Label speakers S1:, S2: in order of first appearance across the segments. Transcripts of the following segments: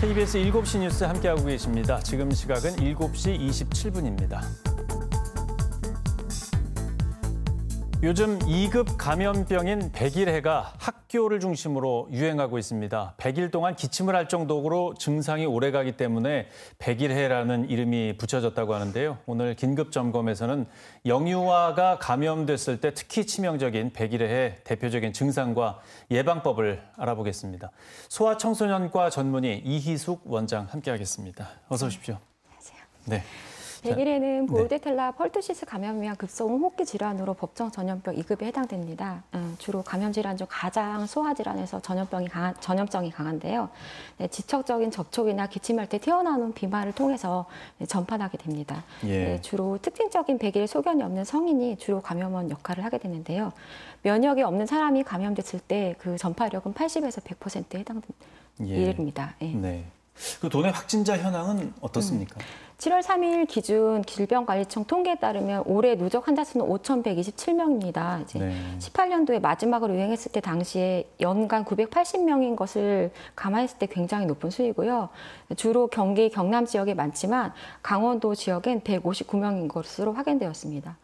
S1: KBS 7시 뉴스 함께하고 계십니다. 지금 시각은 7시 27분입니다. 요즘 2급 감염병인 백일해가 학교를 중심으로 유행하고 있습니다. 100일 동안 기침을 할 정도로 증상이 오래가기 때문에 백일해라는 이름이 붙여졌다고 하는데요. 오늘 긴급 점검에서는 영유아가 감염됐을 때 특히 치명적인 백일해의 대표적인 증상과 예방법을 알아보겠습니다. 소아청소년과 전문의 이희숙 원장 함께하겠습니다. 어서 오십시오.
S2: 안녕하세요.
S1: 네.
S2: 백일해는 보르데텔라 펄투시스 감염에 의한 급성 호흡기 질환으로 법정 전염병 2급에 해당됩니다. 주로 감염 질환 중 가장 소아 질환에서 전염성이 강한데요. 지속적인 접촉이나 기침할 때 튀어나오는 비말을 통해서 전파하게 됩니다. 주로 특징적인 백일해 소견이 없는 성인이 주로 감염원 역할을 하게 되는데요. 면역이 없는 사람이 감염됐을 때 그 전파력은 80에서 100%에 이릅니다.
S1: 네. 그 도내 확진자 현황은 어떻습니까?
S2: 7월 3일 기준 질병관리청 통계에 따르면 올해 누적 환자 수는 5,127명입니다. 이제 18년도에 마지막으로 유행했을 때 당시에 연간 980명인 것을 감안했을 때 굉장히 높은 수이고요. 주로 경기, 경남 지역에 많지만 강원도 지역엔 159명인 것으로 확인되었습니다.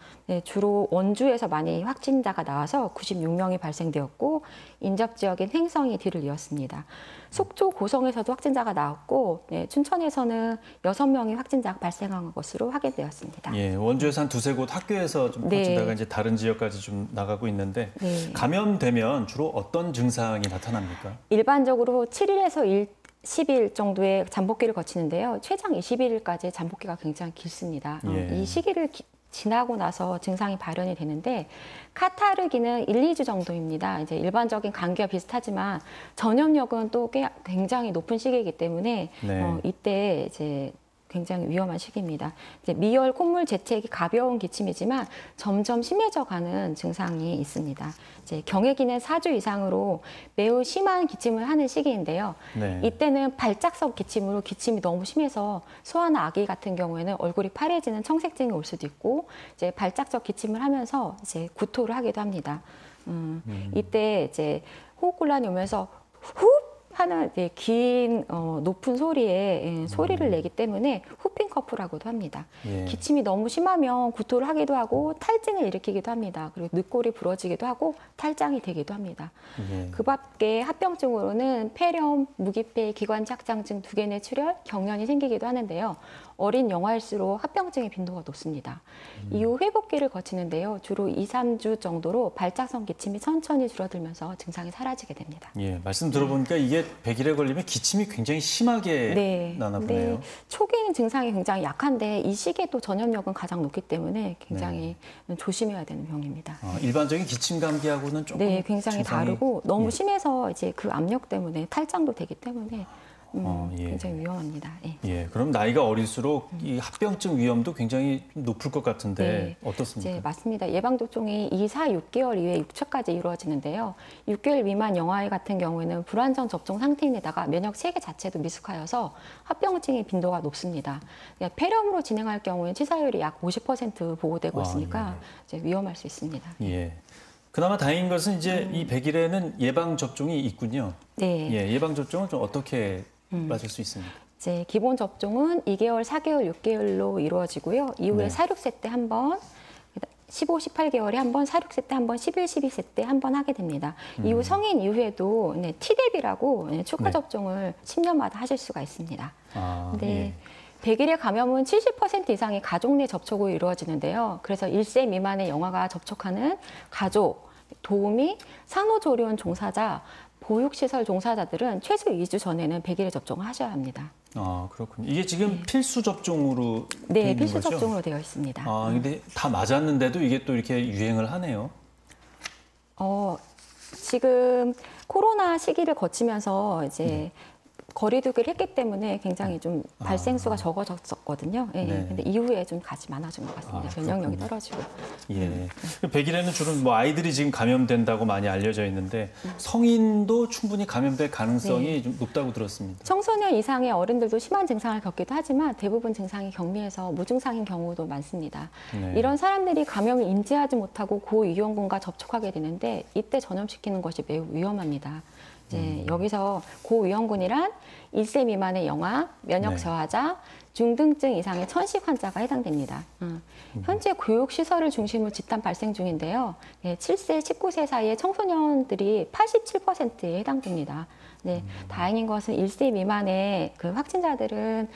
S2: 주로 원주에서 많이 확진자가 나와서 96명이 발생되었고 인접 지역인 횡성이 뒤를 이었습니다. 속초, 고성에서도 확진자가 나왔고 춘천에서는 6명의 확진자가 발생한 것으로 확인되었습니다.
S1: 원주에서 한 두세 곳 학교에서 좀 퍼지다가 이제 다른 지역까지 좀 나가고 있는데 감염되면 주로 어떤 증상이 나타납니까? 일반적으로
S2: 7일에서 10일 정도의 잠복기를 거치는데요. 최장 21일까지 잠복기가 굉장히 길습니다. 이 시기를 지나고 나서 증상이 발현이 되는데 카타르기는 1, 2주 정도입니다. 이제 일반적인 감기와 비슷하지만 전염력은 또 굉장히 높은 시기이기 때문에 이때 이제 굉장히 위험한 시기입니다. 이제 미열, 콧물, 재채기, 가벼운 기침이지만 점점 심해져가는 증상이 있습니다. 이제 경해기는 4주 이상으로 매우 심한 기침을 하는 시기인데요. 이때는 발작성 기침으로 기침이 너무 심해서 소아나 아기 같은 경우에는 얼굴이 파래지는 청색증이 올 수도 있고 이제 발작적 기침을 하면서 이제 구토를 하기도 합니다. 이때 이제 호흡곤란이 오면서 훅 하는 긴 높은 소리에 소리를 내기 때문에 후핑 커프라고도 합니다. 기침이 너무 심하면 구토를 하기도 하고 탈진을 일으키기도 합니다. 그리고 늑골이 부러지기도 하고 탈장이 되기도 합니다. 그 밖에 합병증으로는 폐렴, 무기폐, 기관착장증, 두개내 출혈, 경련이 생기기도 하는데요. 어린 영아일수록 합병증의 빈도가 높습니다. 이후 회복기를 거치는데요. 주로 2, 3주 정도로 발작성 기침이 천천히 줄어들면서 증상이 사라지게 됩니다.
S1: 말씀 들어보니까 이게 백일에 걸리면 기침이 굉장히 심하게 나나 보네요.
S2: 초기에는 증상이 굉장히 약한데 이 시기에 또 전염력은 가장 높기 때문에 굉장히 조심해야 되는 병입니다.
S1: 일반적인 기침 감기하고는 조금
S2: 굉장히 다르고 너무 심해서 이제 그 압력 때문에 탈장도 되기 때문에 굉장히 위험합니다.
S1: 그럼 나이가 어릴수록 이 합병증 위험도 굉장히 높을 것 같은데 어떻습니까?
S2: 맞습니다. 예방접종이 2, 4, 6개월 이후에 6차까지 이루어지는데요. 6개월 미만 영아아이 같은 경우에는 불완전 접종 상태인데다가 면역 체계 자체도 미숙하여서 합병증의 빈도가 높습니다. 폐렴으로 진행할 경우에는 치사율이 약 50% 보고되고 있으니까 이제 위험할 수 있습니다.
S1: 그나마 다행인 것은 이제 이 백일에는 예방 접종이 있군요. 예방 접종은 좀 어떻게 맞을 수 있습니까?
S2: 이제 기본 접종은 2개월, 4개월, 6개월로 이루어지고요. 이후에 4, 6세 때 한 번, 15, 18개월에 한 번, 4, 6세 때 한 번, 11, 12세 때 한 번 하게 됩니다. 이후 성인 이후에도 T대비라고 추가 접종을 10년마다 하실 수가 있습니다. 백일해 감염은 70% 이상이 가족 내 접촉으로 이루어지는데요. 그래서 1세 미만의 영아가 접촉하는 가족, 도우미, 산후조리원 종사자, 보육시설 종사자들은 최소 2주 전에는 백일해 접종을 하셔야 합니다.
S1: 그렇군요. 이게 지금 필수 접종으로 되어 있는
S2: 필수
S1: 거죠?
S2: 접종으로 되어 있습니다.
S1: 근데 다 맞았는데도 이게 또 이렇게 유행을 하네요.
S2: 지금 코로나 시기를 거치면서 이제 거리두기를 했기 때문에 굉장히 좀 발생수가 적어졌었거든요. 예.
S1: 네.
S2: 근데 이후에 좀 다시 많아진 것 같습니다. 면역력이 떨어지고.
S1: 예. 100일에는 주로 뭐 아이들이 지금 감염된다고 많이 알려져 있는데 성인도 충분히 감염될 가능성이
S2: 네.
S1: 좀 높다고 들었습니다.
S2: 청소년 이상의 어른들도 심한 증상을 겪기도 하지만 대부분 증상이 경미해서 무증상인 경우도 많습니다.
S1: 네.
S2: 이런 사람들이 감염을 인지하지 못하고 고위험군과 접촉하게 되는데 이때 전염시키는 것이 매우 위험합니다. 이제 여기서 고위험군이란 1세 미만의 영아, 면역
S1: 네.
S2: 저하자, 중등증 이상의 천식 환자가 해당됩니다. 현재 교육시설을 중심으로 집단 발생 중인데요. 7세, 19세 사이의 청소년들이 87%에 해당됩니다. 네, 다행인 것은 1세 미만의 그 확진자들은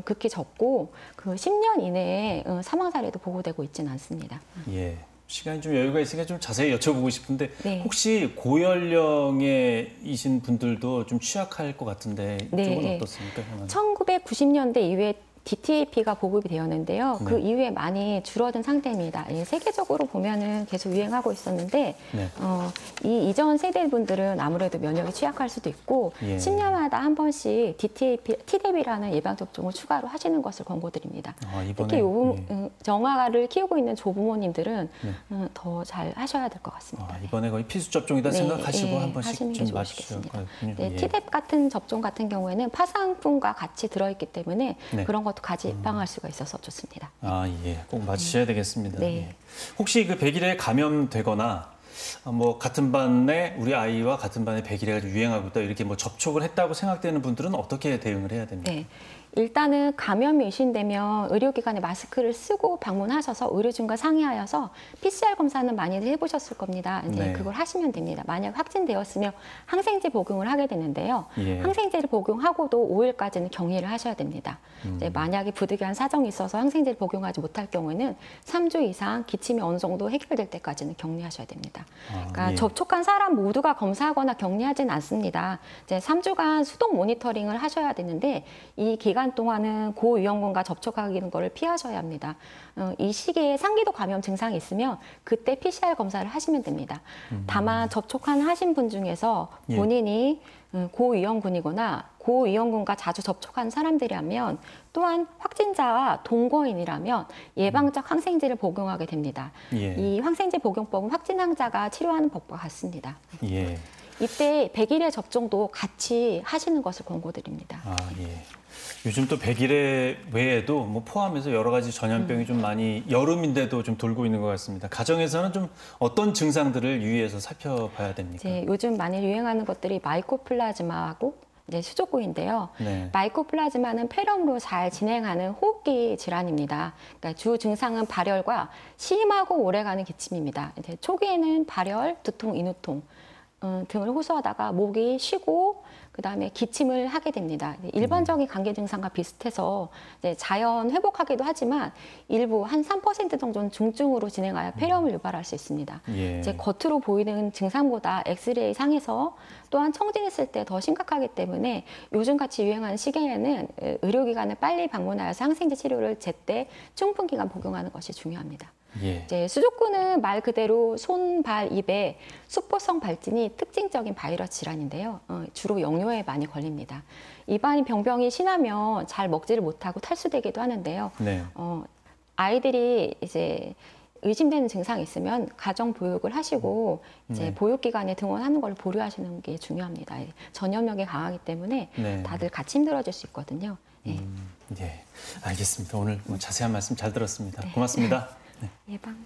S2: 극히 적고 그 10년 이내에 사망 사례도 보고되고 있지는 않습니다.
S1: 예. 시간이 좀 여유가 있으니까 좀 자세히 여쭤보고 싶은데
S2: 네.
S1: 혹시 고연령이신 분들도 좀 취약할 것 같은데
S2: 네.
S1: 이쪽은 어떻습니까?
S2: 1990년대 이후에 DTAP가 보급이 되었는데요. 그
S1: 네.
S2: 이후에 많이 줄어든 상태입니다. 예, 세계적으로 보면은 계속 유행하고 있었는데
S1: 네.
S2: 이 이전 세대분들은 아무래도 면역이 취약할 수도 있고
S1: 예.
S2: 10년마다 한 번씩 DTAP, T대비라는 예방 접종을 추가로 하시는 것을 권고드립니다.
S1: 이번에
S2: 특히 정화를 키우고 있는 조부모님들은 더 잘 하셔야 될 것 같습니다.
S1: 이번에 거의 필수 접종이다
S2: 네,
S1: 생각하시고 한
S2: 하시는
S1: 번씩
S2: 게
S1: 좀 맞추셔야
S2: 좋으시겠습니다.
S1: 할거군요.
S2: 네, T대 같은 접종 같은 경우에는 파상풍과 같이 들어있기 때문에
S1: 네.
S2: 그런 것도 같이 예방할 수가 있어서 좋습니다.
S1: 예. 꼭 맞으셔야 되겠습니다.
S2: 네.
S1: 예. 혹시 그 100일에 감염되거나 뭐 같은 반에 우리 아이와 같은 반에 100일에가 유행하고 있다 이렇게 뭐 접촉을 했다고 생각되는 분들은 어떻게 대응을 해야 됩니까?
S2: 네. 일단은 감염이 의심되면 의료기관에 마스크를 쓰고 방문하셔서 의료진과 상의하여서 PCR 검사는 많이들 해보셨을 겁니다. 이제
S1: 네.
S2: 그걸 하시면 됩니다. 만약 확진되었으면 항생제 복용을 하게 되는데요.
S1: 예.
S2: 항생제를 복용하고도 5일까지는 격리를 하셔야 됩니다. 이제 만약에 부득이한 사정이 있어서 항생제를 복용하지 못할 경우에는 3주 이상 기침이 어느 정도 해결될 때까지는 격리하셔야 됩니다. 그러니까
S1: 예.
S2: 접촉한 사람 모두가 검사하거나 격리하지는 않습니다. 이제 3주간 수동 모니터링을 하셔야 되는데 이 기간 동안은 고위험군과 접촉하는 것을 피하셔야 합니다. 이 시기에 상기도 감염 증상이 있으면 그때 PCR 검사를 하시면 됩니다. 다만 하신 분 중에서 본인이 고위험군이거나 고위험군과 자주 접촉한 사람들이라면 또한 확진자와 동거인이라면 예방적 항생제를 복용하게 됩니다.
S1: 예.
S2: 이 항생제 복용법은 확진 환자가 치료하는 법과 같습니다.
S1: 예.
S2: 이때 100일의 접종도 같이 하시는 것을 권고드립니다.
S1: 예. 요즘 또 100일에 외에도 뭐 포함해서 여러 가지 전염병이 좀 많이 여름인데도 좀 돌고 있는 것 같습니다. 가정에서는 좀 어떤 증상들을 유의해서 살펴봐야 됩니까?
S2: 이제 요즘 많이 유행하는 것들이 마이코플라즈마하고 이제 수족구인데요.
S1: 네.
S2: 마이코플라즈마는 폐렴으로 잘 진행하는 호흡기 질환입니다. 그러니까 주 증상은 발열과 심하고 오래가는 기침입니다. 이제 초기에는 발열, 두통, 인후통 등을 호소하다가 목이 쉬고 그다음에 기침을 하게 됩니다. 일반적인 감기 증상과 비슷해서 이제 자연 회복하기도 하지만 일부 한 3% 정도는 중증으로 진행하여 폐렴을 유발할 수 있습니다.
S1: 예.
S2: 이제 겉으로 보이는 증상보다 엑스레이 상에서 또한 청진했을 때 더 심각하기 때문에 요즘같이 유행하는 시기에는 의료기관을 빨리 방문하여서 항생제 치료를 제때 충분 기간 복용하는 것이 중요합니다.
S1: 예.
S2: 이제 수족구는 말 그대로 손, 발, 입에 수포성 발진이 특징적인 바이러스 질환인데요. 주로 영유아에 많이 걸립니다. 입안 병병이 심하면 잘 먹지를 못하고 탈수되기도 하는데요.
S1: 네.
S2: 아이들이 이제 의심되는 증상이 있으면 가정 보육을 하시고 이제
S1: 네.
S2: 보육기관에 등원하는 걸 보류하시는 게 중요합니다. 전염력이 강하기 때문에
S1: 네.
S2: 다들 같이 힘들어질 수 있거든요. 네.
S1: 예. 알겠습니다. 오늘 뭐 자세한 말씀 잘 들었습니다. 고맙습니다. 네.
S2: 예방.